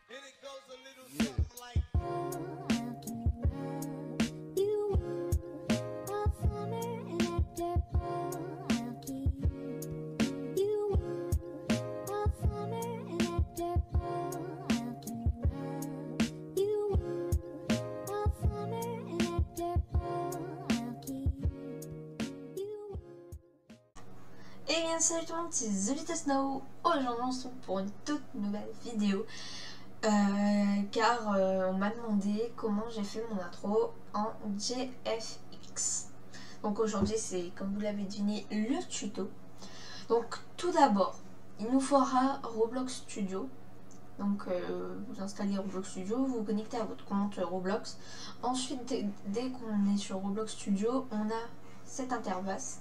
And it goes a little something like Et bien salut tout le monde, c'est The Snow. Aujourd'hui on se retrouve pour une toute nouvelle vidéo car on m'a demandé comment j'ai fait mon intro en JFX. Donc aujourd'hui c'est, comme vous l'avez deviné, le tuto. Donc tout d'abord il nous faudra Roblox Studio. Donc vous installez Roblox Studio, vous vous connectez à votre compte Roblox. Ensuite dès qu'on est sur Roblox Studio, on a cette interface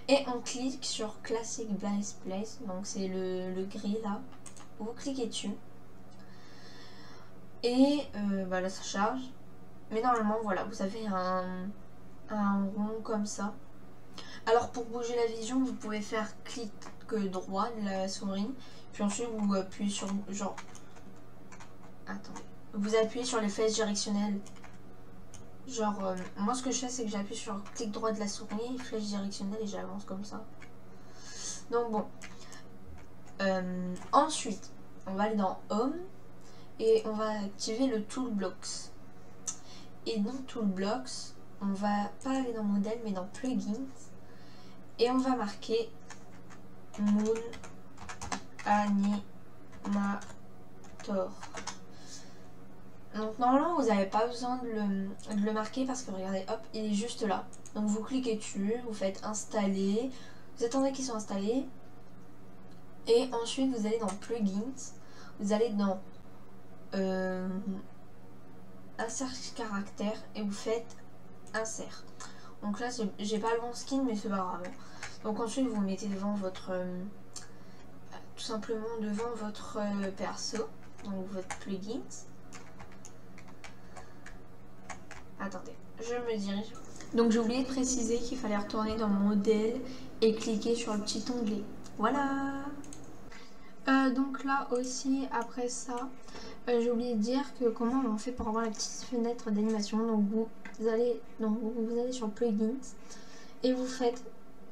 et on clique sur Classic Blaze Place, donc c'est le gris là, vous cliquez dessus et là ça charge, mais normalement voilà, vous avez un rond comme ça. Alors pour bouger la vision, vous pouvez faire clic droit de la souris, puis ensuite vous appuyez sur genre, attendez, vous appuyez sur les flèches directionnelles. Genre, moi ce que je fais c'est que j'appuie sur clic droit de la souris, flèche directionnelle et j'avance comme ça. Donc bon. Ensuite, on va aller dans Home et on va activer le Toolbox. Et dans Toolbox, on va pas aller dans Modèle mais dans Plugins et on va marquer Moon Animator. Donc normalement vous n'avez pas besoin de le marquer parce que regardez, hop, il est juste là. Donc vous cliquez dessus, vous faites installer, vous attendez qu'ils soient installés et ensuite vous allez dans Plugins, vous allez dans insert caractère et vous faites insert. Donc là j'ai pas le bon skin mais c'est pas grave. Donc ensuite vous mettez devant votre tout simplement devant votre perso, donc votre plugins. Attendez, je me dirige. Donc j'ai oublié de préciser qu'il fallait retourner dans modèle et cliquer sur le petit onglet. Voilà. Donc là aussi après ça j'ai oublié de dire que comment on fait pour avoir la petite fenêtre d'animation. Donc vous allez sur plugins et vous faites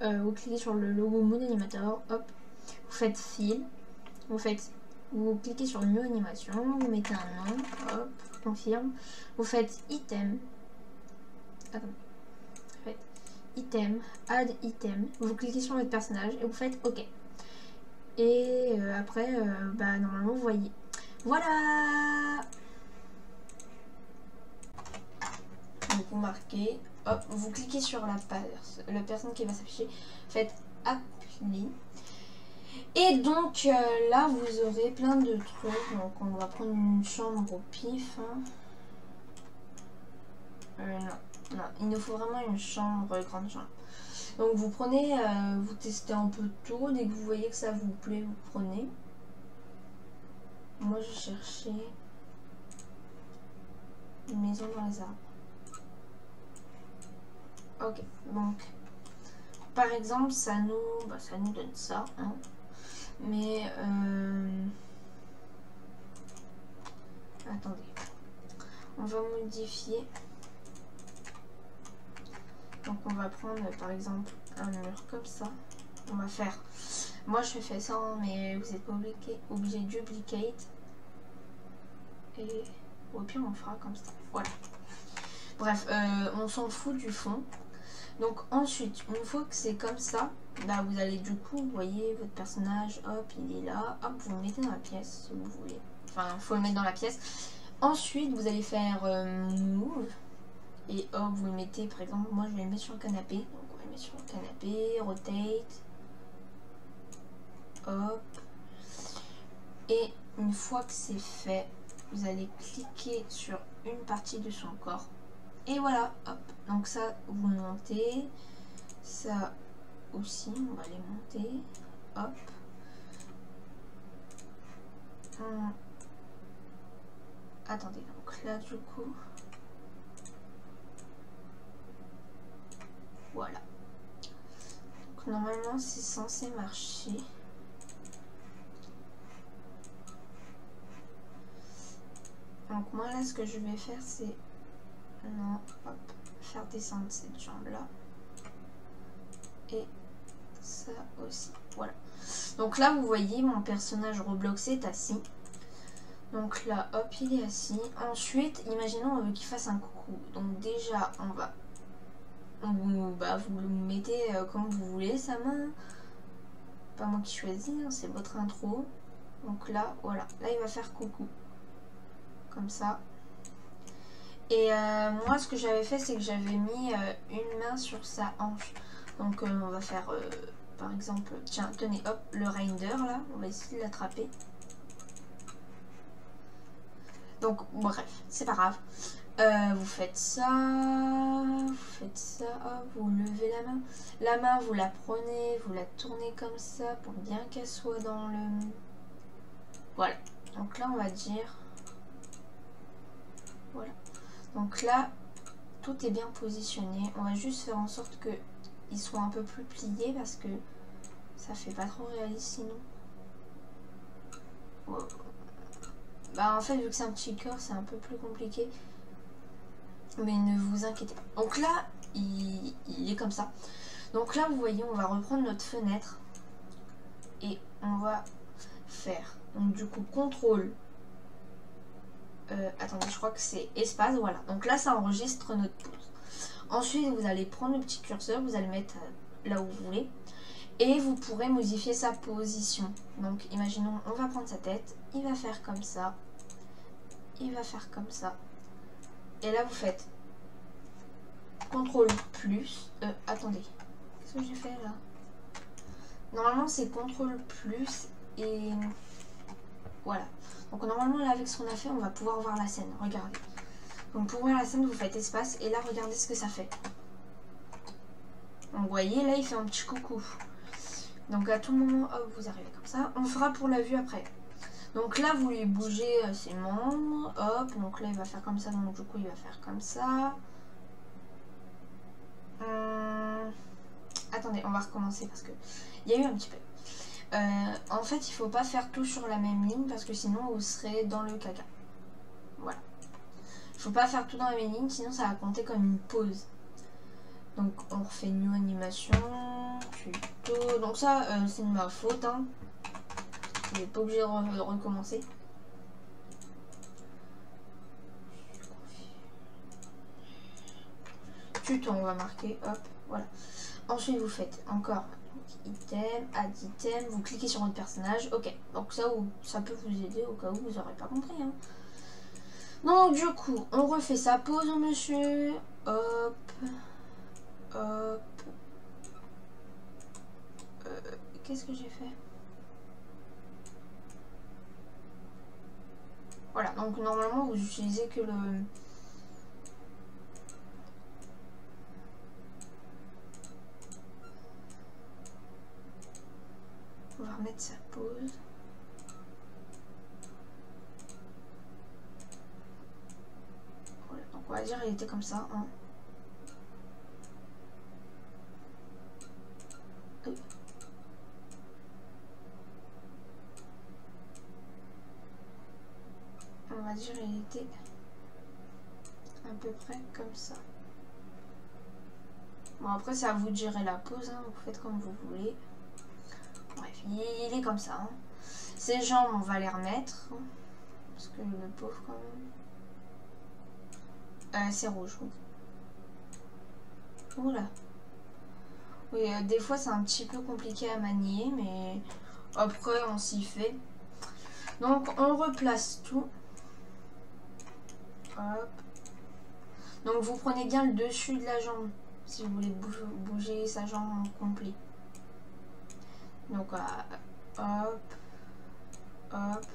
vous cliquez sur le logo Moon Animator, hop, vous faites fil, vous cliquez sur New Animation, vous mettez un nom, hop, confirme, vous faites item, attendez, vous faites item, add item, vous cliquez sur votre personnage et vous faites OK. Et après normalement vous voyez. Voilà. Donc vous marquez, hop, vous cliquez sur la personne qui va s'afficher, faites appli. Et donc là vous aurez plein de trucs. Donc on va prendre une chambre au pif. Non, il nous faut vraiment une chambre, grande chambre. Donc vous prenez, vous testez un peu tout. Dès que vous voyez que ça vous plaît, vous prenez. Moi je cherchais une maison dans les arbres. Ok, donc par exemple ça nous donne ça, hein. Mais attendez, on va modifier. Donc on va prendre par exemple un mur comme ça. On va faire, moi je fais ça hein, mais vous n'êtes pas obligé de duplicate. Et au pire on fera comme ça, voilà. Bref, on s'en fout du fond. Donc ensuite, une fois que c'est comme ça, là vous allez du coup, vous voyez votre personnage, hop, il est là, hop, vous le mettez dans la pièce si vous voulez. Enfin, il faut le mettre dans la pièce. Ensuite, vous allez faire move. Et hop, vous le mettez, par exemple, moi je vais le mettre sur le canapé. Donc on va le mettre sur le canapé, rotate. Hop. Et une fois que c'est fait, vous allez cliquer sur une partie de son corps. Et voilà, hop. Donc ça, vous montez. Ça aussi, on va les monter. Hop. Attendez, donc là du coup. Voilà. Donc normalement c'est censé marcher. Donc moi là ce que je vais faire c'est... Non, hop, faire descendre cette jambe là. Et ça aussi, voilà. Donc là vous voyez mon personnage Roblox est assis. Donc là hop il est assis. Ensuite imaginons on veut qu'il fasse un coucou. Donc déjà vous le mettez comme vous voulez sa main. Pas moi qui choisis, hein, c'est votre intro. Donc là voilà, là il va faire coucou. Comme ça. Et moi ce que j'avais fait c'est que j'avais mis une main sur sa hanche. Donc on va faire par exemple, tiens tenez hop le Rinder là, on va essayer de l'attraper. Donc bref, c'est pas grave. Vous faites ça, vous levez la main. La main vous la prenez, vous la tournez comme ça pour bien qu'elle soit dans le... Voilà, donc là on va dire... Voilà. Donc là, tout est bien positionné. On va juste faire en sorte que il soit un peu plus plié parce que ça fait pas trop réaliste sinon. Wow. Bah en fait, vu que c'est un petit corps, c'est un peu plus compliqué. Mais ne vous inquiétez pas. Donc là, il est comme ça. Donc là, vous voyez, on va reprendre notre fenêtre. Et on va faire, donc du coup, contrôle. Attendez, je crois que c'est espace, voilà. Donc là, ça enregistre notre pause. Ensuite, vous allez prendre le petit curseur, vous allez le mettre là où vous voulez. Et vous pourrez modifier sa position. Donc, imaginons, on va prendre sa tête. Il va faire comme ça. Il va faire comme ça. Et là, vous faites CTRL plus. Attendez. Qu'est-ce que j'ai fait là? Normalement, c'est CTRL plus et... Voilà. Donc normalement là avec ce qu'on a fait on va pouvoir voir la scène. Regardez. Donc pour voir la scène vous faites espace et là regardez ce que ça fait. Donc vous voyez là il fait un petit coucou. Donc à tout moment hop vous arrivez comme ça. On fera pour la vue après. Donc là vous lui bougez ses membres. Hop donc là il va faire comme ça. Donc du coup il va faire comme ça. Attendez on va recommencer parce que il y a eu un petit peu. En fait, il faut pas faire tout sur la même ligne parce que sinon vous serez dans le caca. Voilà. Il faut pas faire tout dans la même ligne, sinon ça va compter comme une pause. Donc on refait new animation, tuto. Donc ça, c'est de ma faute. Hein. Vous n'êtes pas obligé de recommencer. Tuto, on va marquer. Hop, voilà. Ensuite, vous faites encore. Item, add item, vous cliquez sur votre personnage, ok, donc ça peut vous aider au cas où vous n'aurez pas compris. Hein. Donc du coup, on refait sa pause, monsieur, hop, hop, qu'est-ce que j'ai fait? Voilà, donc normalement vous utilisez que le... On va remettre sa pause. Voilà, donc on va dire il était comme ça. Hein. On va dire il était à peu près comme ça. Bon après c'est à vous de gérer la pause, hein. Vous faites comme vous voulez. Bref, il est comme ça. Hein. Ses jambes, on va les remettre. Parce que le pauvre, quand même. C'est rouge, oui. Oula. Oui, des fois, c'est un petit peu compliqué à manier, mais après, on s'y fait. Donc, on replace tout. Hop. Donc, vous prenez bien le dessus de la jambe. Si vous voulez bouger sa jambe en complet. Donc, hop, hop.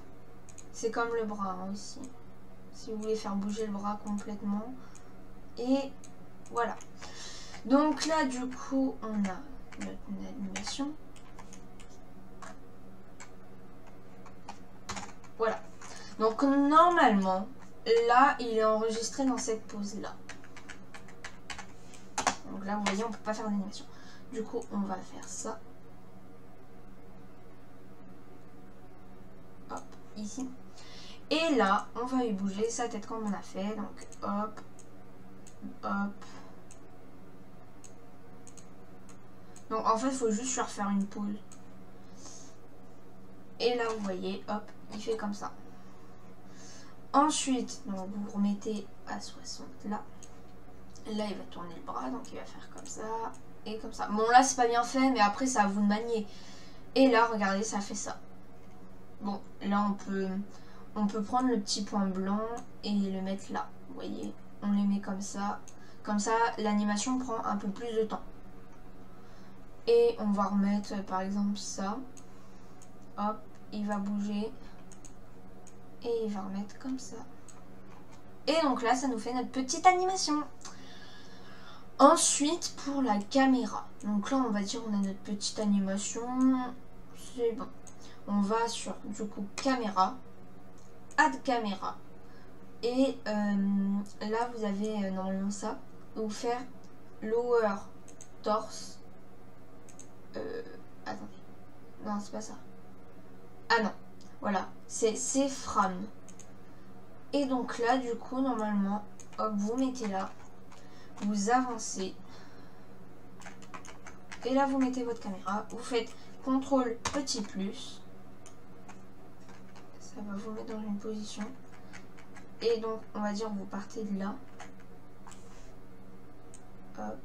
C'est comme le bras hein, aussi. Si vous voulez faire bouger le bras complètement. Et voilà. Donc là, du coup, on a notre animation. Voilà. Donc normalement, là, il est enregistré dans cette pose-là. Donc là, vous voyez, on ne peut pas faire d'animation. Du coup, on va faire ça. Hop, ici. Et là, on va lui bouger sa tête comme on a fait. Donc, hop, hop. Donc, en fait, il faut juste lui refaire une pause. Et là, vous voyez, hop, il fait comme ça. Ensuite, donc, vous remettez à 60 là. Là, il va tourner le bras, donc il va faire comme ça et comme ça. Bon, là, c'est pas bien fait, mais après, c'est à vous de manier. Et là, regardez, ça fait ça. Bon, là, on peut prendre le petit point blanc et le mettre là. Vous voyez, on les met comme ça. Comme ça, l'animation prend un peu plus de temps. Et on va remettre, par exemple, ça. Hop, il va bouger. Et il va remettre comme ça. Et donc là, ça nous fait notre petite animation. Ensuite, pour la caméra. Donc là, on va dire on a notre petite animation. C'est bon. On va sur, du coup, caméra. Add caméra. Et là, vous avez normalement ça. Vous faire lower torse. Attendez. Non, c'est pas ça. Ah non. Voilà. C'est frame. Et donc là, du coup, normalement, hop, vous mettez là. Vous avancez. Et là, vous mettez votre caméra. Vous faites CTRL petit plus. Ça va vous mettre dans une position. Et donc, on va dire, vous partez de là. Hop.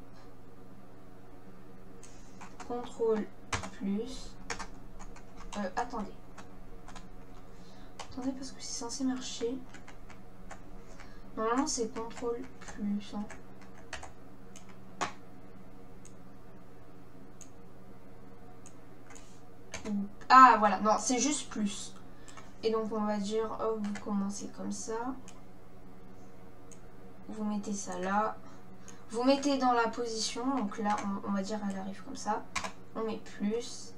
CTRL plus. Attendez. Attendez, parce que c'est censé marcher. Normalement, c'est CTRL plus. Hein. Ah, voilà. Non, c'est juste plus. Et donc, on va dire, hop, vous commencez comme ça. Vous mettez ça là. Vous mettez dans la position. Donc là, on va dire, elle arrive comme ça. On met plus.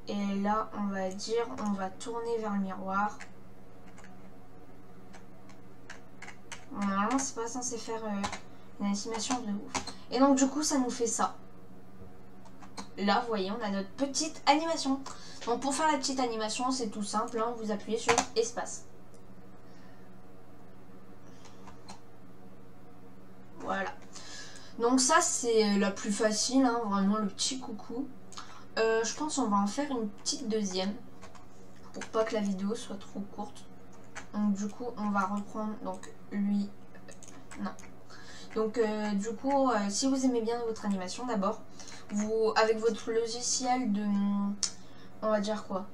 Et là, on va dire, on va tourner vers le miroir. Bon, normalement, c'est pas censé faire une animation de ouf. Et donc, du coup, ça nous fait ça. Là, vous voyez, on a notre petite animation. Donc, pour faire la petite animation, c'est tout simple. Hein, vous appuyez sur espace. Voilà. Donc, ça, c'est la plus facile. Hein, vraiment, le petit coucou. Je pense qu'on va en faire une petite deuxième. Pour pas que la vidéo soit trop courte. Donc, du coup, on va reprendre donc lui. Non. Donc, du coup, si vous aimez bien votre animation, d'abord, vous, avec votre logiciel de, on va dire quoi,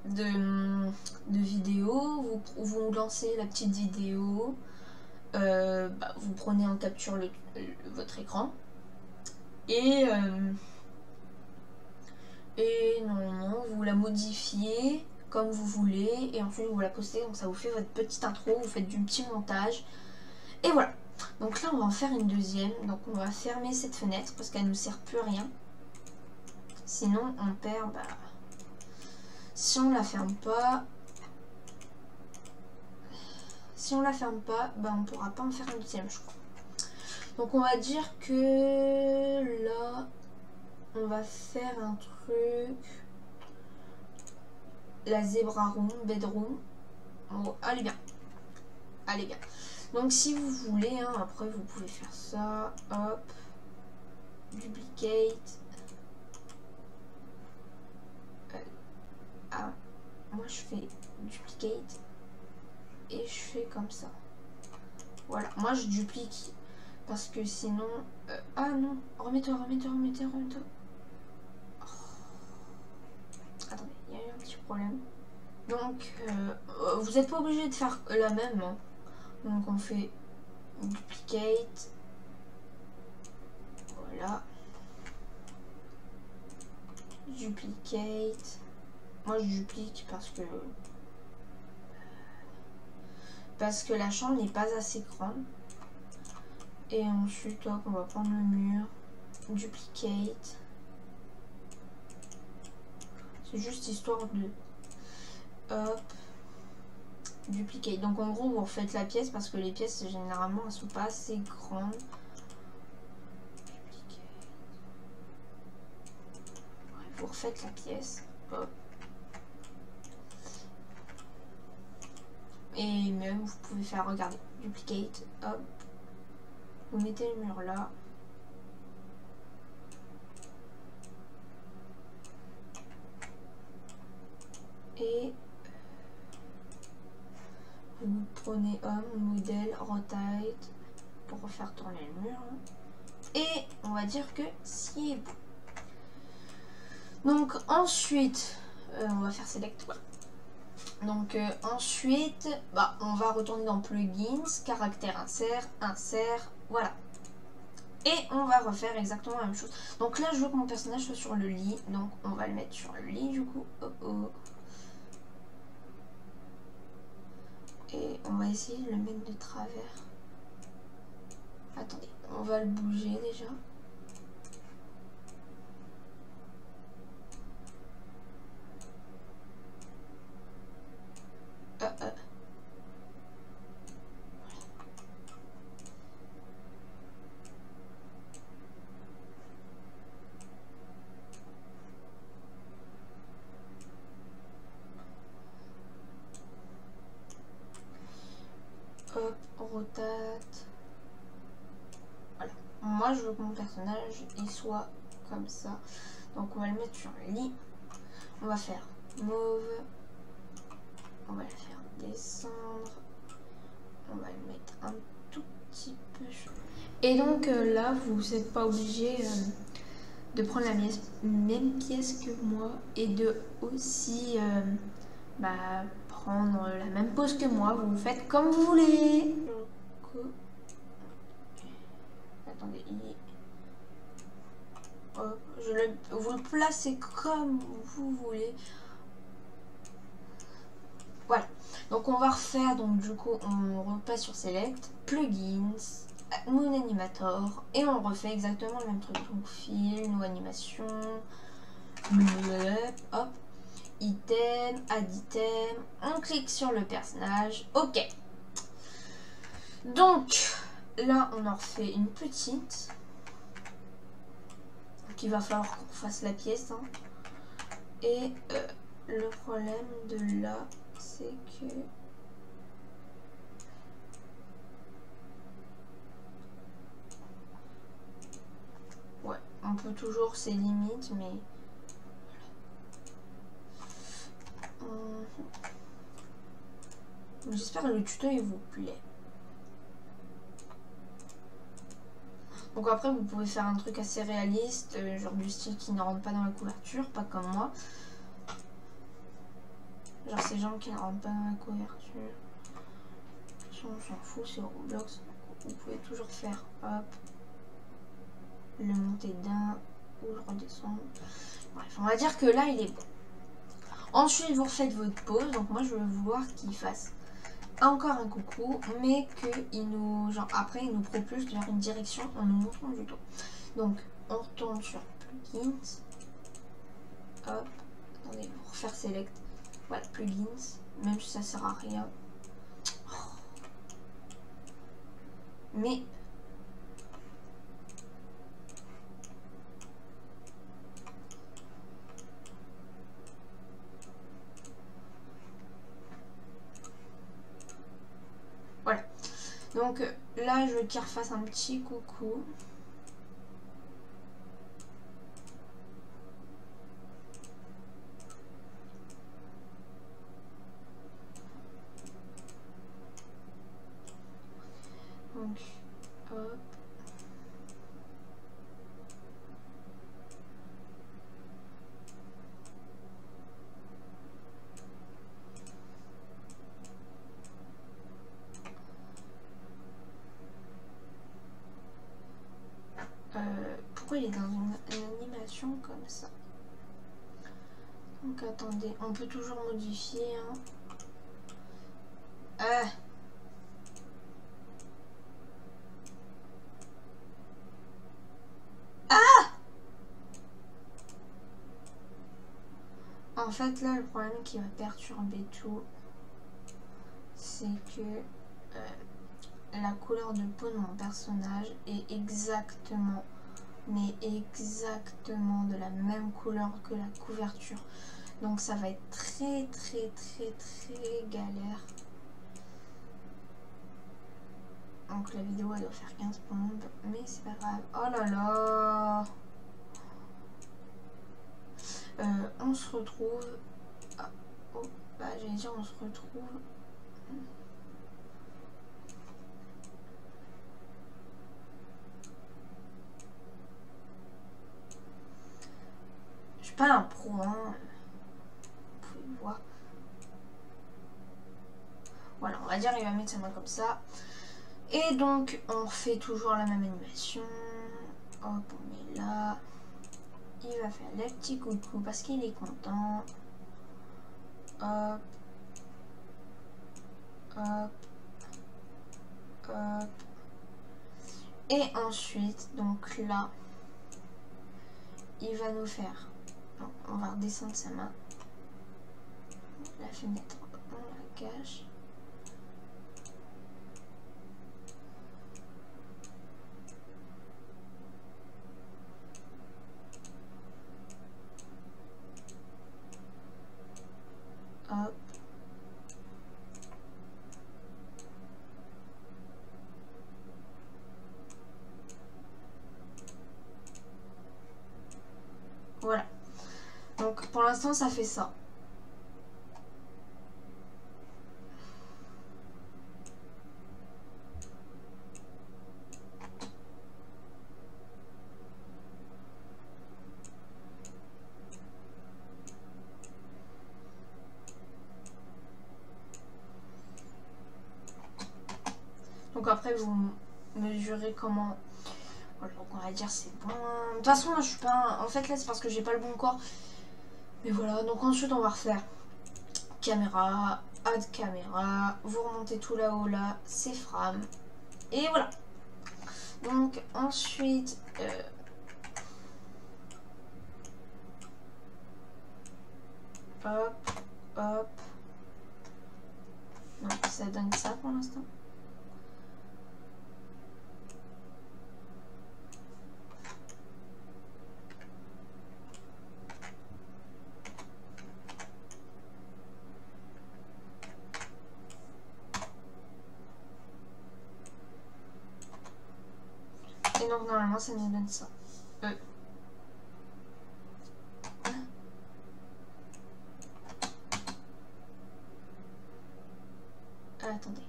de vidéo, vous lancez la petite vidéo, vous prenez en capture votre écran et normalement vous la modifiez comme vous voulez et ensuite vous la postez, donc ça vous fait votre petite intro, vous faites du petit montage et voilà. Donc là on va en faire une deuxième, donc on va fermer cette fenêtre parce qu'elle ne nous sert plus à rien. Sinon on perd, si on la ferme pas, on pourra pas en faire une deuxième je crois. Donc on va dire que là on va faire un truc, la zebra room, bedroom. Oh, allez bien. Allez bien. Donc si vous voulez, hein, après vous pouvez faire ça, hop, duplicate. Moi je fais duplicate et je fais comme ça. Voilà, moi je duplique parce que sinon... ah non, remets-toi. Oh. Attendez, il y a eu un petit problème. Donc, vous n'êtes pas obligé de faire la même. Hein. Donc on fait duplicate. Voilà. Duplicate. Moi je duplique parce que la chambre n'est pas assez grande. Et ensuite hop, on va prendre le mur. Duplicate. C'est juste histoire de... Hop. Duplicate. Donc en gros vous refaites la pièce parce que les pièces généralement elles sont pas assez grandes. Vous refaites la pièce. Hop. Et même vous pouvez faire, regardez, duplicate, hop, vous mettez le mur là. Et vous prenez modèle, rotate pour refaire tourner le mur. Et on va dire que c'est bon. Donc ensuite, on va faire select. Voilà. Donc ensuite, on va retourner dans plugins, caractère insert, voilà. Et on va refaire exactement la même chose. Donc là, je veux que mon personnage soit sur le lit. Donc on va le mettre sur le lit du coup. Et on va essayer de le mettre de travers. Attendez, on va le bouger déjà. Hop, rotate. Voilà. Moi, je veux que mon personnage il soit comme ça. Donc, on va le mettre sur le lit. On va faire mauve. On va le faire descendre. On va le mettre un tout petit peu. Et donc, là, vous n'êtes pas obligé de prendre la même pièce que moi et de aussi prendre la même pose que moi. Vous faites comme vous voulez. Attendez, hop, vous le placez comme vous voulez. Voilà. Donc on va refaire, donc du coup on repasse sur Select, Plugins, Moon Animator, et on refait exactement le même truc. Donc film ou animation, hop, item, add item, on clique sur le personnage, ok. Donc là on en refait une petite. Donc il va falloir qu'on fasse la pièce. Hein. Et le problème de là, c'est que... Ouais, on peut toujours ses limites, mais... J'espère que le tuto il vous plaît. Donc après vous pouvez faire un truc assez réaliste, genre du style qui ne rentre pas dans la couverture, pas comme moi. Genre ces gens qui ne rentrent pas dans la couverture. On s'en fout, c'est Roblox. Vous pouvez toujours faire hop, le monter d'un ou le redescendre. Bref, on va dire que là il est bon. Ensuite vous refaites votre pause. Donc moi je vais vouloir qu'il fasse encore un coucou, mais qu'il nous, genre après il nous propulse vers une direction en nous montrant du dos. Donc on retourne sur plugins, hop, attendez, pour refaire select, voilà, plugins, même si ça sert à rien. Mais voilà. Donc là, je veux qu'il refasse un petit coucou. Donc, hop. Pourquoi il est dans une animation comme ça? Donc attendez, on peut toujours modifier. Hein. En fait là le problème qui va perturber tout, c'est que la couleur de peau de mon personnage est exactement, mais exactement de la même couleur que la couverture. Donc ça va être très galère. Donc la vidéo elle doit faire 15 pompes, mais c'est pas grave. Oh là là. On se retrouve. Ah, oh, bah j'allais dire on se retrouve. Je suis pas un pro, hein. Vous pouvez le voir. Voilà, on va dire il va mettre sa main comme ça. Et donc on fait toujours la même animation. Hop, on met là. Il va faire le petit coucou parce qu'il est content. Hop. Hop. Hop. Et ensuite, donc là, il va nous faire. Donc, on va redescendre sa main. La fenêtre, on la cache. Hop. Voilà. Donc pour l'instant ça fait ça. Donc après vous mesurez comment. Voilà, donc on va dire c'est bon. De toute façon moi je suis pas. En fait là c'est parce que j'ai pas le bon corps. Mais voilà, donc ensuite on va refaire caméra, add caméra, vous remontez tout là-haut là, c'est frame. Et voilà. Donc ensuite hop, hop. Donc ça donne ça pour l'instant. Et donc normalement ça nous donne ça. Attendez.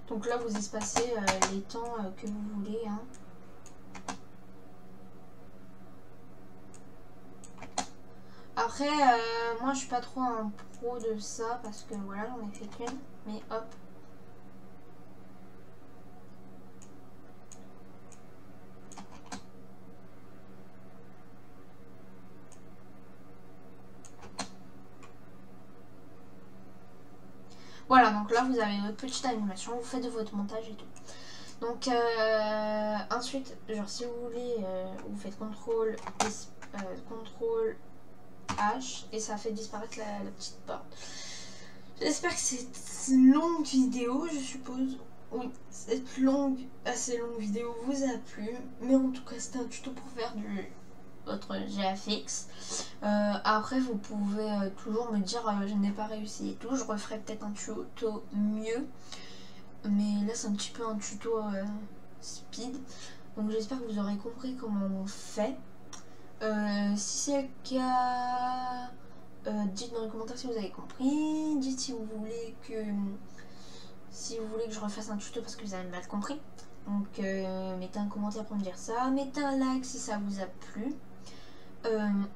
Donc là vous espacez les temps que vous voulez. Hein. Après, moi je suis pas trop un pro de ça parce que voilà, j'en ai fait qu'une. Mais hop. Voilà, donc là vous avez votre petite animation, vous faites de votre montage et tout. Donc ensuite, genre si vous voulez, vous faites CTRL H et ça fait disparaître la petite porte. J'espère que cette longue vidéo, je suppose, oui, cette assez longue vidéo vous a plu. Mais en tout cas, c'était un tuto pour faire votre GFX. Après, vous pouvez toujours me dire je n'ai pas réussi et tout. Je referai peut-être un tuto mieux. Mais là, c'est un petit peu un tuto speed. Donc j'espère que vous aurez compris comment on fait. Si c'est le cas, dites dans les commentaires si vous avez compris. Dites si vous voulez que je refasse un tuto parce que vous avez mal compris. Donc mettez un commentaire pour me dire ça. Mettez un like si ça vous a plu.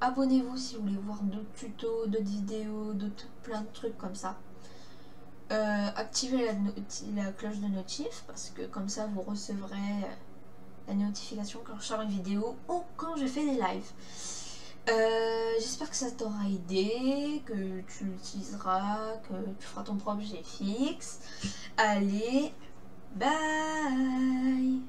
Abonnez-vous si vous voulez voir d'autres tutos, d'autres vidéos, plein de trucs comme ça. Activez la cloche de notif parce que comme ça vous recevrez la notification quand je sors une vidéo ou quand je fais des lives. J'espère que ça t'aura aidé, que tu l'utiliseras, que tu feras ton propre GFX. Allez, bye!